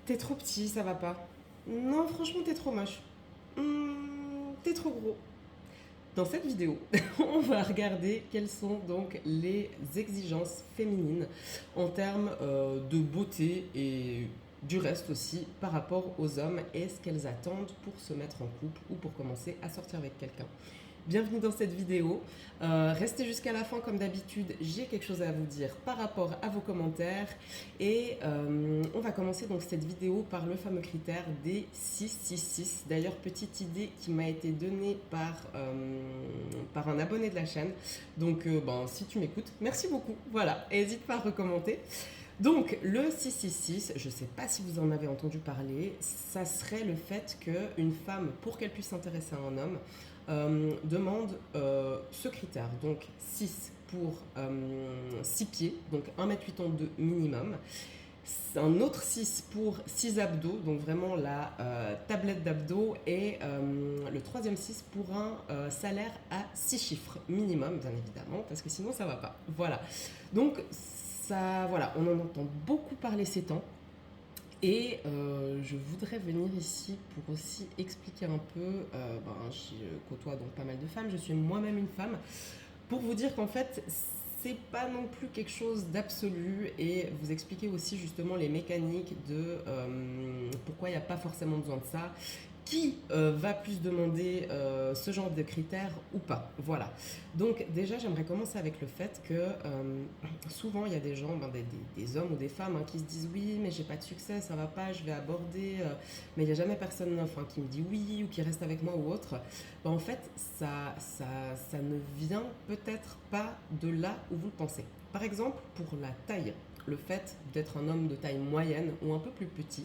T'es trop petit, ça va pas. Non, franchement, t'es trop moche. T'es trop gros. Dans cette vidéo, on va regarder quelles sont donc les exigences féminines en termes de beauté et du reste aussi par rapport aux hommes et ce qu'elles attendent pour se mettre en couple ou pour commencer à sortir avec quelqu'un. Bienvenue dans cette vidéo. Restez jusqu'à la fin comme d'habitude, j'ai quelque chose à vous dire par rapport à vos commentaires et on va commencer donc cette vidéo par le fameux critère des 666. D'ailleurs, petite idée qui m'a été donnée par un abonné de la chaîne. Donc si tu m'écoutes, merci beaucoup. Voilà, n'hésite pas à recommenter. Donc, le 666, je ne sais pas si vous en avez entendu parler, ça serait le fait qu'une femme, pour qu'elle puisse s'intéresser à un homme, demande ce critère. Donc, 6 pour 6 pieds, donc 1,82 m minimum. Un autre 6 pour 6 abdos, donc vraiment la tablette d'abdos. Et le troisième 6 pour un salaire à 6 chiffres minimum, bien évidemment, parce que sinon ça ne va pas. Voilà. Donc, ça, voilà, on en entend beaucoup parler ces temps. Et je voudrais venir ici pour aussi expliquer un peu, je côtoie donc pas mal de femmes, je suis moi-même une femme, pour vous dire qu'en fait, c'est pas non plus quelque chose d'absolu et vous expliquer aussi justement les mécaniques de pourquoi il n'y a pas forcément besoin de ça, qui va plus demander ce genre de critères ou pas. Voilà. Donc déjà, j'aimerais commencer avec le fait que souvent, il y a des gens, des hommes ou des femmes qui se disent oui, mais j'ai pas de succès, ça va pas, je vais aborder, mais il n'y a jamais personne qui me dit oui ou qui reste avec moi ou autre. En fait, ça ne vient peut-être pas de là où vous le pensez. Par exemple, pour la taille, le fait d'être un homme de taille moyenne ou un peu plus petit,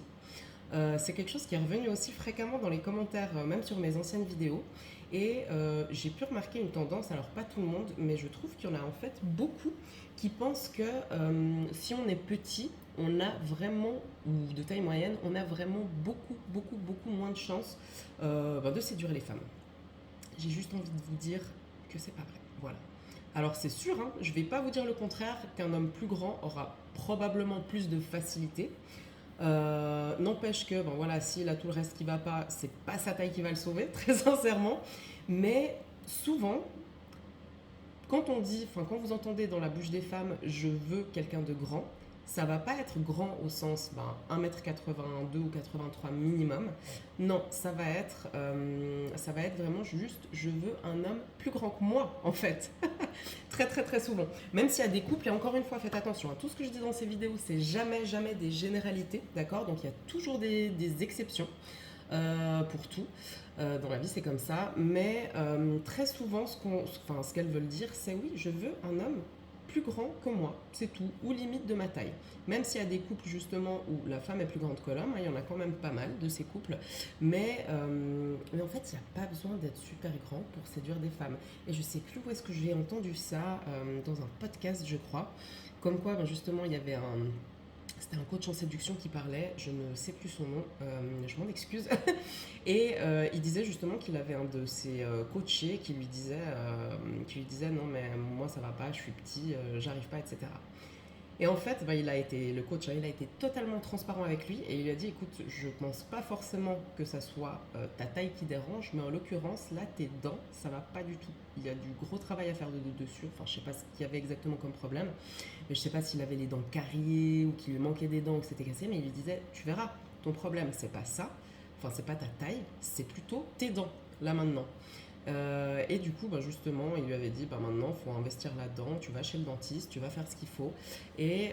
c'est quelque chose qui est revenu aussi fréquemment dans les commentaires, même sur mes anciennes vidéos. Et j'ai pu remarquer une tendance, alors pas tout le monde, mais je trouve qu'il y en a en fait beaucoup qui pensent que si on est petit, on a vraiment, ou de taille moyenne, on a vraiment beaucoup moins de chances de séduire les femmes. J'ai juste envie de vous dire que c'est pas vrai. Voilà. Alors c'est sûr, hein, je vais pas vous dire le contraire, qu'un homme plus grand aura probablement plus de facilité. N'empêche que, s'il a tout le reste qui va pas, c'est pas sa taille qui va le sauver, très sincèrement. Mais souvent, quand vous entendez dans la bouche des femmes, je veux quelqu'un de grand, ça va pas être grand au sens 1,82 m ou 83 minimum. Non, ça va être vraiment juste, je veux un homme plus grand que moi, en fait. Très souvent. Même s'il y a des couples, et encore une fois, faites attention. Tout ce que je dis dans ces vidéos, c'est jamais des généralités, d'accord? Donc il y a toujours des exceptions pour tout. Dans la vie, c'est comme ça. Mais très souvent, ce qu'elles veulent dire, c'est oui, je veux un homme plus grand que moi, c'est tout, ou limite de ma taille. Même s'il y a des couples justement où la femme est plus grande que l'homme, il y en a quand même pas mal de ces couples, mais en fait, il n'y a pas besoin d'être super grand pour séduire des femmes. Et je sais plus où est-ce que j'ai entendu ça, dans un podcast, je crois, comme quoi justement il y avait c'était un coach en séduction qui parlait, je ne sais plus son nom, je m'en excuse. Et il disait justement qu'il avait un de ses coachés qui lui disait non mais moi ça va pas, je suis petit, j'arrive pas, etc. Et en fait, le coach, il a été totalement transparent avec lui et il lui a dit écoute, je pense pas forcément que ça soit ta taille qui dérange, mais en l'occurrence, là, tes dents, ça va pas du tout. Il y a du gros travail à faire dessus. Enfin, je sais pas ce qu'il y avait exactement comme problème, mais je sais pas s'il avait les dents carriées ou qu'il lui manquait des dents ou que c'était cassé, mais il lui disait tu verras, ton problème, c'est pas ça, enfin, c'est pas ta taille, c'est plutôt tes dents, là maintenant. Et du coup, justement, il lui avait dit maintenant, il faut investir là-dedans, tu vas chez le dentiste, tu vas faire ce qu'il faut. Et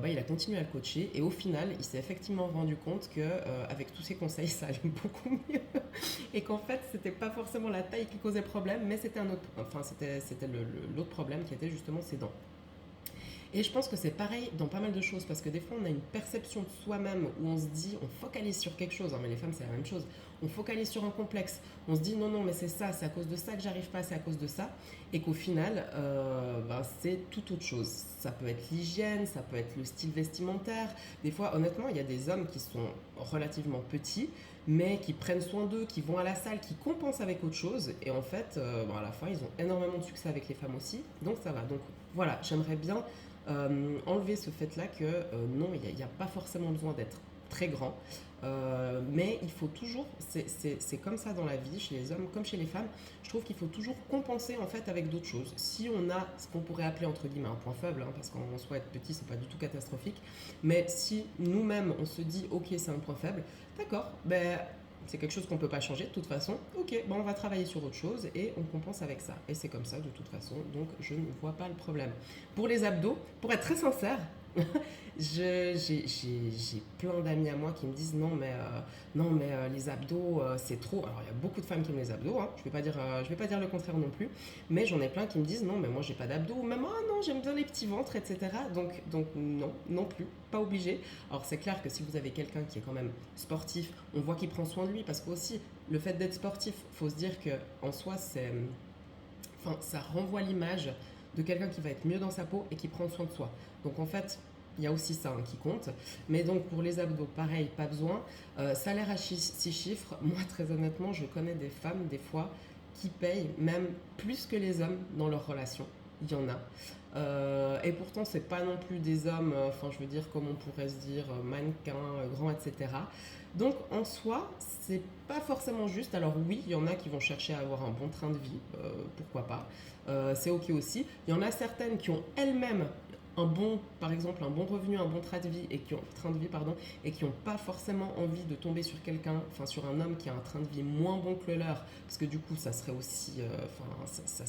il a continué à le coacher. Et au final, il s'est effectivement rendu compte qu'avec tous ses conseils, ça allait beaucoup mieux. Et qu'en fait, c'était pas forcément la taille qui causait problème, mais c'était c'était l'autre problème qui était justement ses dents. Et je pense que c'est pareil dans pas mal de choses, parce que des fois on a une perception de soi-même où on se dit, on focalise sur quelque chose, mais les femmes c'est la même chose, on focalise sur un complexe, on se dit non mais c'est ça, c'est à cause de ça que j'arrive pas, c'est à cause de ça, et qu'au final c'est tout autre chose. Ça peut être l'hygiène, ça peut être le style vestimentaire, des fois honnêtement il y a des hommes qui sont relativement petits, mais qui prennent soin d'eux, qui vont à la salle, qui compensent avec autre chose, et en fait à la fin ils ont énormément de succès avec les femmes aussi, donc ça va. Donc voilà, j'aimerais bien enlever ce fait-là que non, il n'y a pas forcément besoin d'être très grand. Mais il faut toujours, c'est comme ça dans la vie, chez les hommes comme chez les femmes, je trouve qu'il faut toujours compenser en fait avec d'autres choses. Si on a ce qu'on pourrait appeler entre guillemets un point faible, hein, parce qu'en soi être petit c'est pas du tout catastrophique, mais si nous-mêmes on se dit ok c'est un point faible, d'accord, ben c'est quelque chose qu'on peut pas changer de toute façon, ok, ben on va travailler sur autre chose et on compense avec ça. Et c'est comme ça de toute façon, donc je ne vois pas le problème. Pour les abdos, pour être très sincère, j'ai plein d'amis à moi qui me disent non mais les abdos c'est trop. Alors il y a beaucoup de femmes qui aiment les abdos, hein. Je vais pas dire le contraire non plus, mais j'en ai plein qui me disent non mais moi j'ai pas d'abdos, ou même ah non j'aime bien les petits ventres, etc. Donc non plus, pas obligé. Alors c'est clair que si vous avez quelqu'un qui est quand même sportif, on voit qu'il prend soin de lui, parce que aussi le fait d'être sportif, faut se dire que en soi ça renvoie l'image de quelqu'un qui va être mieux dans sa peau et qui prend soin de soi. Donc en fait, il y a aussi ça hein, qui compte. Mais donc pour les abdos, pareil, pas besoin. Salaire à 6 chiffres, moi très honnêtement, je connais des femmes des fois qui payent même plus que les hommes dans leur relation. Il y en a. Et pourtant, c'est pas non plus des hommes, enfin je veux dire, comme on pourrait se dire, mannequins, grands, etc. Donc en soi, c'est pas forcément juste. Alors oui, il y en a qui vont chercher à avoir un bon train de vie, pourquoi pas. C'est ok aussi. Il y en a certaines qui ont elles-mêmes par exemple, un bon revenu, un bon train de vie, et qui n'ont pas forcément envie de tomber sur quelqu'un, enfin sur un homme qui a un train de vie moins bon que le leur, parce que du coup, ça serait aussi, ça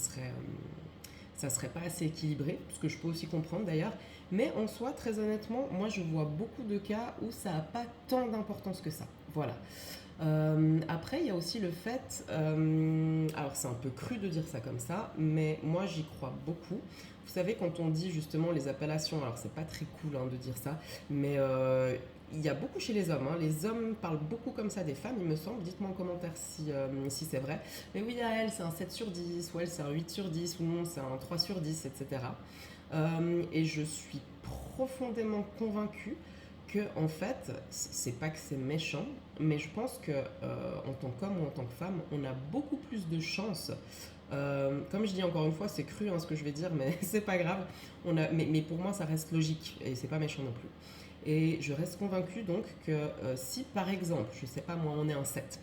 serait pas assez équilibré, ce que je peux aussi comprendre d'ailleurs. Mais en soi, très honnêtement, moi je vois beaucoup de cas où ça n'a pas tant d'importance que ça. Voilà. Après, il y a aussi le fait, alors c'est un peu cru de dire ça comme ça, mais moi j'y crois beaucoup. Vous savez, quand on dit justement les appellations, alors c'est pas très cool hein, de dire ça, mais il y a beaucoup chez les hommes. Hein. Les hommes parlent beaucoup comme ça des femmes, il me semble. Dites-moi en commentaire si c'est vrai. Mais oui, à elle, c'est un 7 sur 10, ou elle, c'est un 8 sur 10, ou non, c'est un 3 sur 10, etc. Et je suis profondément convaincue que, en fait, c'est pas que c'est méchant, mais je pense que en tant qu'homme ou en tant que femme, on a beaucoup plus de chances. Comme je dis encore une fois, c'est cru hein, ce que je vais dire, mais c'est pas grave. Mais pour moi, ça reste logique et c'est pas méchant non plus. Et je reste convaincue donc que si par exemple, je sais pas moi, on est un 7,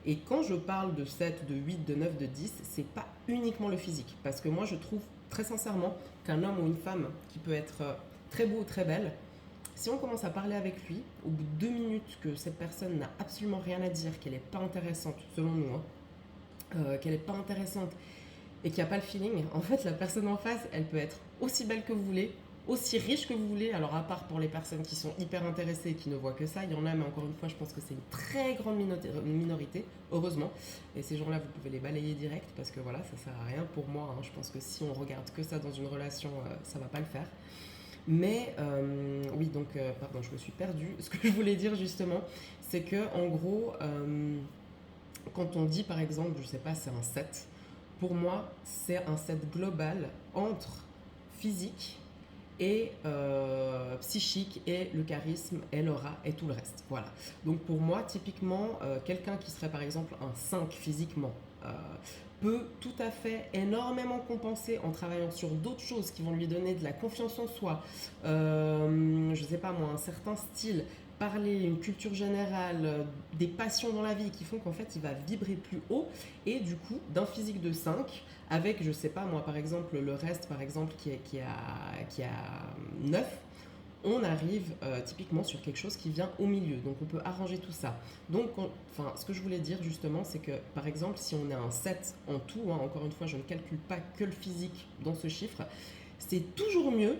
et quand je parle de 7, de 8, de 9, de 10, c'est pas uniquement le physique. Parce que moi, je trouve très sincèrement qu'un homme ou une femme qui peut être très beau ou très belle, si on commence à parler avec lui, au bout de 2 minutes que cette personne n'a absolument rien à dire, qu'elle n'est pas intéressante, selon nous, hein, qu'elle n'est pas intéressante et qu'il n'y a pas le feeling, en fait, la personne en face, elle peut être aussi belle que vous voulez, aussi riche que vous voulez. Alors, à part pour les personnes qui sont hyper intéressées et qui ne voient que ça, il y en a, mais encore une fois, je pense que c'est une très grande minorité, heureusement. Et ces gens-là, vous pouvez les balayer direct parce que voilà, ça sert à rien pour moi. Hein. Je pense que si on regarde que ça dans une relation, ça va pas le faire. Mais oui, donc, pardon, je me suis perdue. Ce que je voulais dire justement, c'est que en gros, quand on dit par exemple, je sais pas, c'est un 7, pour moi, c'est un 7 global entre physique et psychique et le charisme et l'aura et tout le reste. Voilà. Donc pour moi, typiquement, quelqu'un qui serait par exemple un 5 physiquement peut tout à fait énormément compenser en travaillant sur d'autres choses qui vont lui donner de la confiance en soi, je sais pas moi, un certain style, parler, une culture générale, des passions dans la vie qui font qu'en fait il va vibrer plus haut et du coup d'un physique de 5 avec, je sais pas moi, par exemple le reste par exemple qui a 9, on arrive typiquement sur quelque chose qui vient au milieu. Donc on peut arranger tout ça. Donc ce que je voulais dire justement, c'est que par exemple si on est un 7 en tout, hein, encore une fois je ne calcule pas que le physique dans ce chiffre, c'est toujours mieux.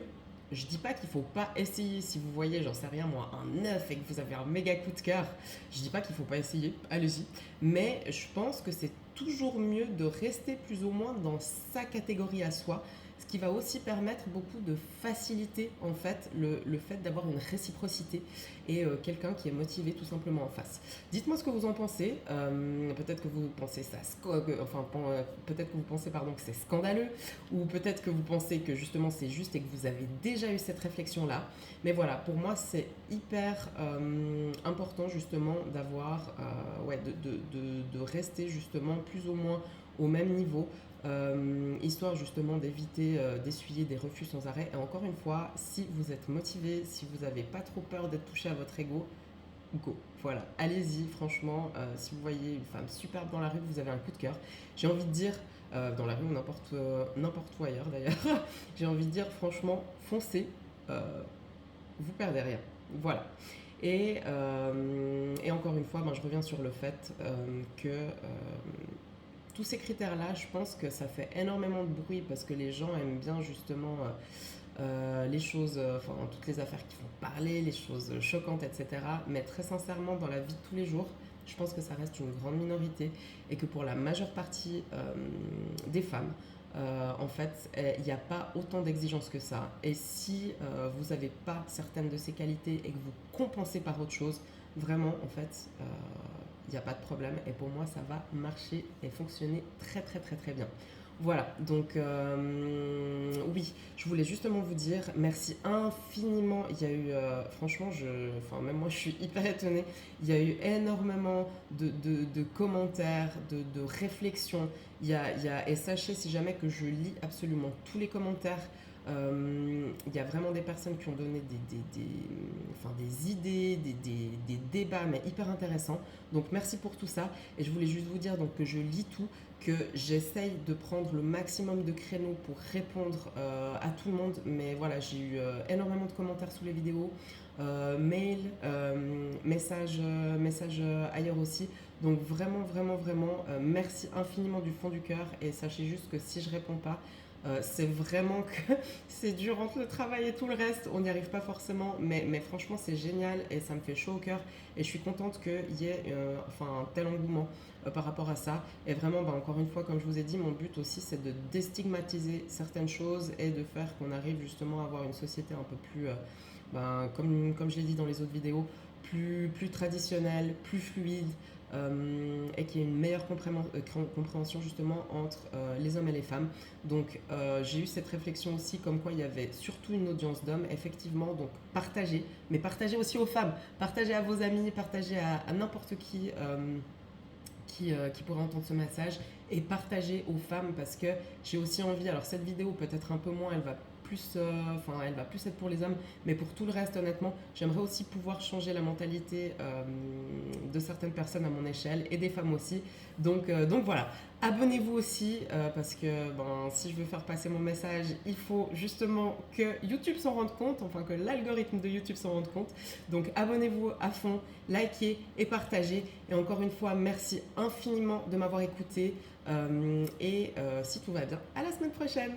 Je dis pas qu'il faut pas essayer si vous voyez, j'en sais rien moi, un 9 et que vous avez un méga coup de cœur. Je dis pas qu'il faut pas essayer, allez-y. Mais je pense que c'est toujours mieux de rester plus ou moins dans sa catégorie à soi, ce qui va aussi permettre beaucoup de faciliter en fait le fait d'avoir une réciprocité et quelqu'un qui est motivé tout simplement en face. Dites-moi ce que vous en pensez. Peut-être que vous pensez ça, peut-être que vous pensez pardon que c'est scandaleux, ou peut-être que vous pensez que justement c'est juste et que vous avez déjà eu cette réflexion là. Mais voilà, pour moi c'est hyper important justement d'avoir de rester justement plus ou moins au même niveau. Histoire justement d'éviter d'essuyer des refus sans arrêt. Et encore une fois, si vous êtes motivé, si vous n'avez pas trop peur d'être touché à votre ego, go. Voilà, allez-y, franchement, si vous voyez une femme superbe dans la rue, vous avez un coup de cœur. J'ai envie de dire, dans la rue ou n'importe où ailleurs d'ailleurs, j'ai envie de dire, franchement, foncez, euh, vous perdez rien. Voilà. Et encore une fois, ben, je reviens sur le fait que tous ces critères-là, je pense que ça fait énormément de bruit parce que les gens aiment bien justement les choses, enfin toutes les affaires qui font parler, les choses choquantes, etc. Mais très sincèrement, dans la vie de tous les jours, je pense que ça reste une grande minorité et que pour la majeure partie des femmes, en fait, il n'y a pas autant d'exigences que ça. Et si vous n'avez pas certaines de ces qualités et que vous compensez par autre chose, vraiment, en fait, il n'y a pas de problème. Et pour moi, ça va marcher et fonctionner très, très, très, très bien. Voilà, donc oui, je voulais justement vous dire merci infiniment. Il y a eu, franchement, enfin, même moi je suis hyper étonnée. Il y a eu énormément de commentaires, de réflexions. Et sachez si jamais que je lis absolument tous les commentaires. Il y a vraiment des personnes qui ont donné enfin, des idées, des débats, mais hyper intéressants. Donc merci pour tout ça. Et je voulais juste vous dire donc, que je lis tout, que j'essaye de prendre le maximum de créneaux pour répondre à tout le monde. Mais voilà, j'ai eu énormément de commentaires sous les vidéos, mails, messages ailleurs aussi. Donc vraiment, vraiment, vraiment, merci infiniment du fond du cœur. Et sachez juste que si je réponds pas, c'est vraiment que c'est dur entre le travail et tout le reste, on n'y arrive pas forcément, mais franchement c'est génial et ça me fait chaud au cœur et je suis contente qu'il y ait enfin, un tel engouement par rapport à ça. Et vraiment, bah, encore une fois, comme je vous ai dit, mon but aussi c'est de déstigmatiser certaines choses et de faire qu'on arrive justement à avoir une société un peu plus, comme je l'ai dit dans les autres vidéos, plus traditionnelle, plus fluide, et qu'il y ait une meilleure compréhension justement entre les hommes et les femmes. Donc j'ai eu cette réflexion aussi comme quoi il y avait surtout une audience d'hommes, effectivement, donc partagez, mais partagez aussi aux femmes, partagez à vos amis, partagez à n'importe qui pourrait entendre ce message et partagez aux femmes parce que j'ai aussi envie, alors cette vidéo peut-être un peu moins, elle va plus être pour les hommes, mais pour tout le reste honnêtement, j'aimerais aussi pouvoir changer la mentalité de certaines personnes à mon échelle et des femmes aussi. Donc voilà, abonnez-vous aussi parce que si je veux faire passer mon message, il faut justement que YouTube s'en rende compte, enfin que l'algorithme de YouTube s'en rende compte. Donc abonnez-vous à fond, likez et partagez. Et encore une fois, merci infiniment de m'avoir écouté. Et si tout va bien, à la semaine prochaine.